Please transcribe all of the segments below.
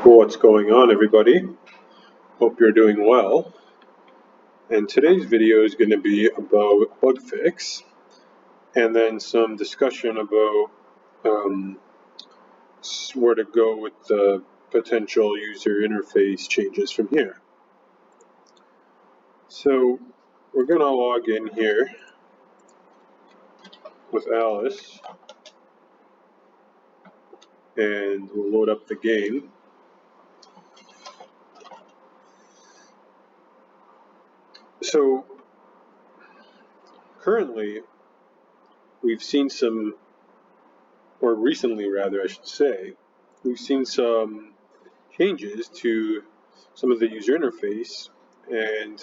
What's going on, everybody? Hope you're doing well. And today's video is going to be about bug fix and then some discussion about where to go with the potential user interface changes from here. So we're going to log in here with Alice and we'll load up the game. So currently we've seen some, or recently rather I should say, we've seen some changes to some of the user interface, and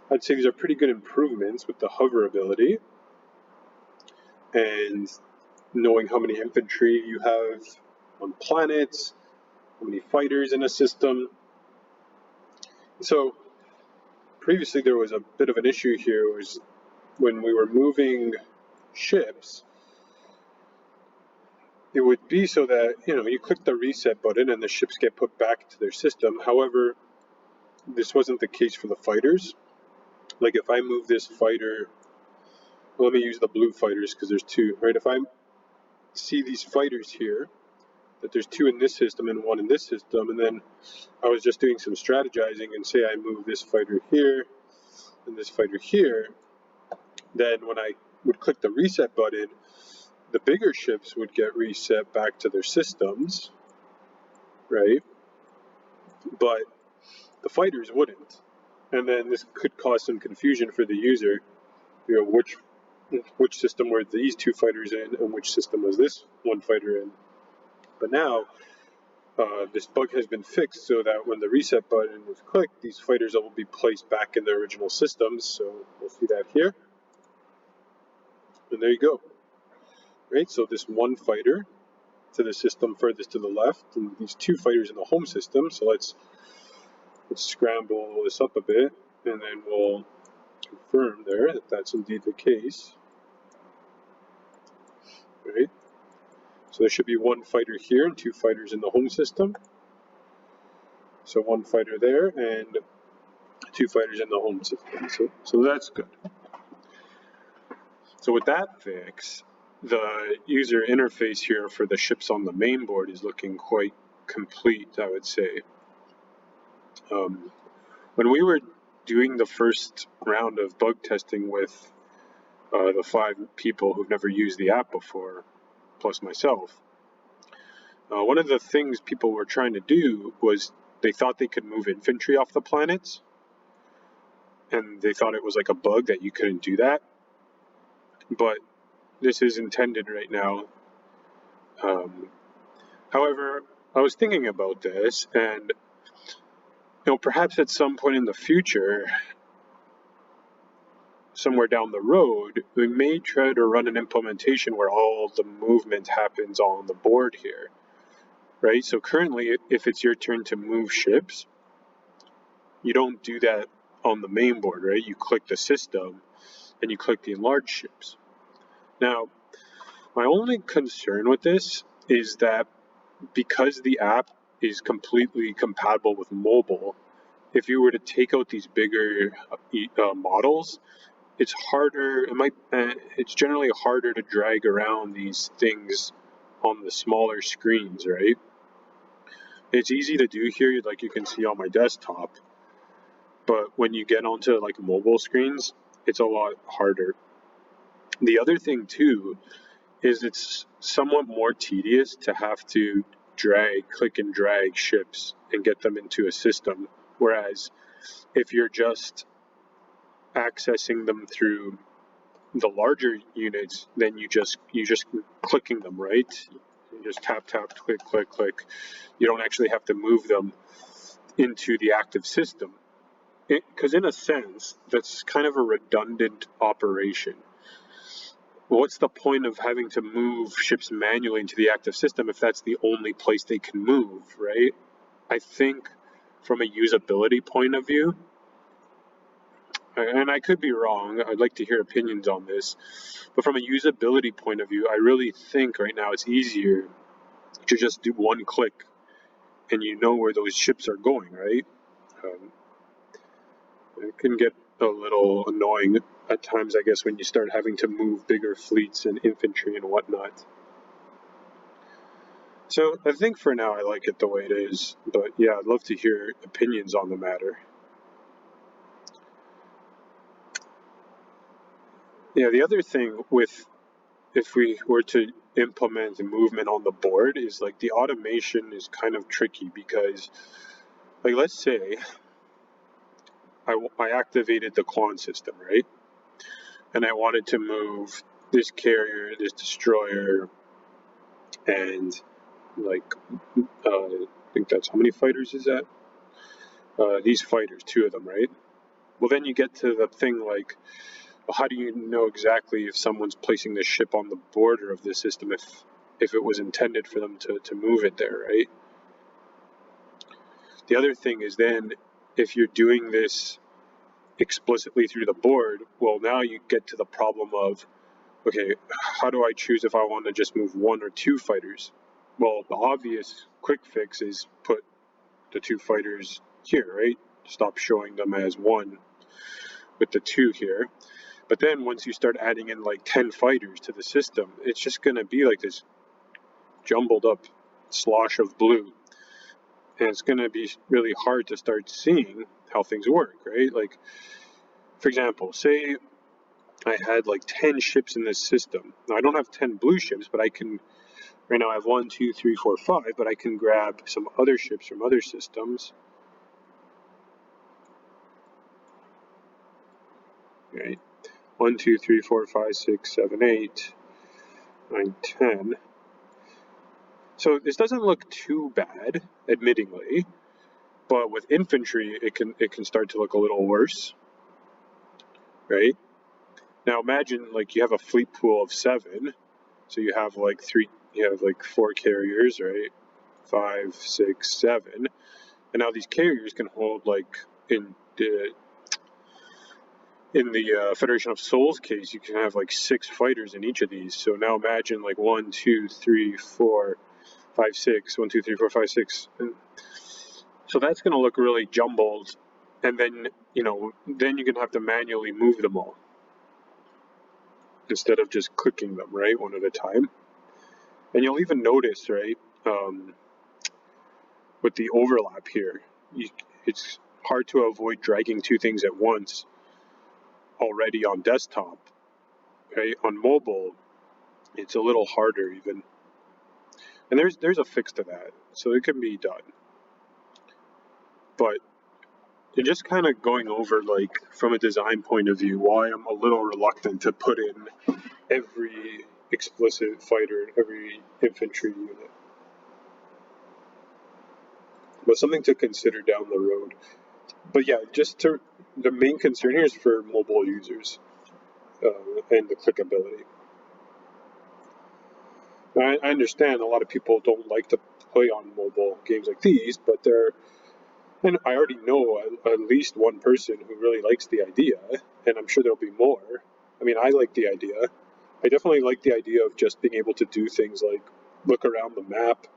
I'd say these are pretty good improvements with the hover ability and knowing how many infantry you have on planets, how many fighters in a system. So previously there was a bit of an issue here, was when we were moving ships, it would be so that, you click the reset button and the ships get put back to their system. However, this wasn't the case for the fighters. Like if I move this fighter, well, let me use the blue fighters because there's two, right? If I see these fighters here, that there's two in this system and one in this system, and then I was just doing some strategizing and say I move this fighter here and this fighter here, then when I would click the reset button, the bigger ships would get reset back to their systems, right? But the fighters wouldn't. And then this could cause some confusion for the user, which system were these two fighters in and which system was this one fighter in. But now this bug has been fixed so that when the reset button is clicked, these fighters will be placed back in their original systems. So we'll see that here. And there you go. Right, so this one fighter to the system furthest to the left, and these two fighters in the home system. So let's scramble this up a bit, and then we'll confirm there that that's indeed the case. Right. So there should be one fighter here and two fighters in the home system. So one fighter there and two fighters in the home system. So that's good. So with that fix, the user interface here for the ships on the main board is looking quite complete, I would say. When we were doing the first round of bug testing with the 5 people who've never used the app before, plus myself, one of the things people were trying to do was they thought they could move infantry off the planets, and they thought it was like a bug that you couldn't do that. But this is intended right now. However, I was thinking about this, and perhaps at some point in the future, somewhere down the road, we may try to run an implementation where all the movement happens on the board here, right? So currently, if it's your turn to move ships, you don't do that on the main board, right? You click the system and you click the enlarge ships. Now, my only concern with this is that because the app is completely compatible with mobile, if you were to take out these bigger models, it's harder. It's generally harder to drag around these things on the smaller screens, right? It's easy to do here, like you can see on my desktop, but when you get onto like mobile screens, it's a lot harder. The other thing too is it's somewhat more tedious to have to click and drag ships and get them into a system, whereas if you're just accessing them through the larger units, then you just clicking them, right? You just tap, click. You don't actually have to move them into the active system, because in a sense that's kind of a redundant operation. What's the point of having to move ships manually into the active system if that's the only place they can move, right? I think from a usability point of view, and I could be wrong, I'd like to hear opinions on this, but from a usability point of view, I really think right now it's easier to just do one click and you know where those ships are going, right? It can get a little annoying at times, I guess, when you start having to move bigger fleets and infantry and whatnot. So I think for now I like it the way it is, but yeah, I'd love to hear opinions on the matter. Yeah, the other thing with if we were to implement the movement on the board is like the automation is kind of tricky because, like, let's say I activated the clone system, right? And I wanted to move this carrier, this destroyer, and like, I think that's how many fighters is that? These fighters, 2 of them, right? Well, then you get to the thing like, well, how do you know exactly if someone's placing the ship on the border of the system if it was intended for them to move it there, right? The other thing is then if you're doing this explicitly through the board, well, now you get to the problem of, okay, how do I choose if I want to just move 1 or 2 fighters? Well, the obvious quick fix is put the 2 fighters here, right? Stop showing them as 1 with the 2 here. But then once you start adding in like 10 fighters to the system, it's just going to be like this jumbled up slosh of blue. And it's going to be really hard to start seeing how things work, right? Like, for example, say I had like 10 ships in this system. Now, I don't have 10 blue ships, but I can, right now I have 1, 2, 3, 4, 5, but I can grab some other ships from other systems. Right? 1, 2, 3, 4, 5, 6, 7, 8, 9, 10. So this doesn't look too bad, admittingly, but with infantry, it can start to look a little worse, right? Now imagine like you have a fleet pool of 7, so you have like 4 carriers, right? 5, 6, 7, and now these carriers can hold like in the Federation of Souls case, you can have like 6 fighters in each of these. So now imagine like 1, 2, 3, 4, 5, 6, 1, 2, 3, 4, 5, 6. So that's going to look really jumbled, and then then you're going to have to manually move them all instead of just clicking them, right, one at a time. And you'll even notice, right, with the overlap here, it's hard to avoid dragging 2 things at once already on desktop, right? On mobile, it's a little harder even. And there's a fix to that, so it can be done. But you're just kind of going over, like, from a design point of view, why I'm a little reluctant to put in every explicit fighter in every infantry unit. But something to consider down the road. But yeah, the main concern here is for mobile users and the clickability. Now, I understand a lot of people don't like to play on mobile games like these, but and I already know at least one person who really likes the idea, and I'm sure there'll be more. I mean, I like the idea. I definitely like the idea of just being able to do things like look around the map,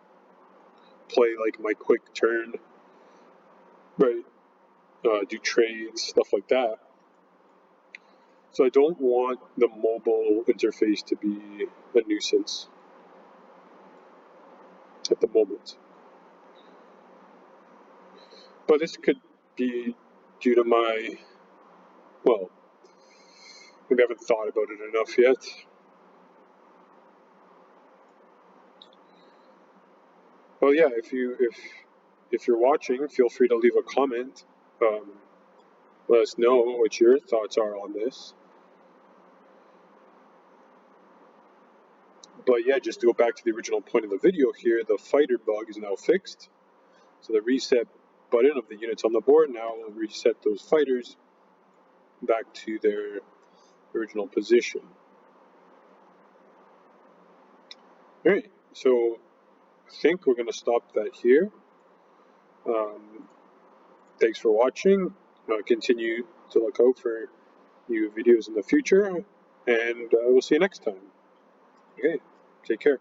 play like my quick turn, right? Do trades, stuff like that. So I don't want the mobile interface to be a nuisance at the moment. But this could be due to well, maybe I haven't thought about it enough yet. Well, yeah, if you're watching, feel free to leave a comment. Let us know what your thoughts are on this. But yeah, just to go back to the original point of the video here, the fighter bug is now fixed. So the reset button of the units on the board now will reset those fighters back to their original position. Alright, so I think we're going to stop that here. Thanks for watching. Continue to look out for new videos in the future, and we'll see you next time. Okay, take care.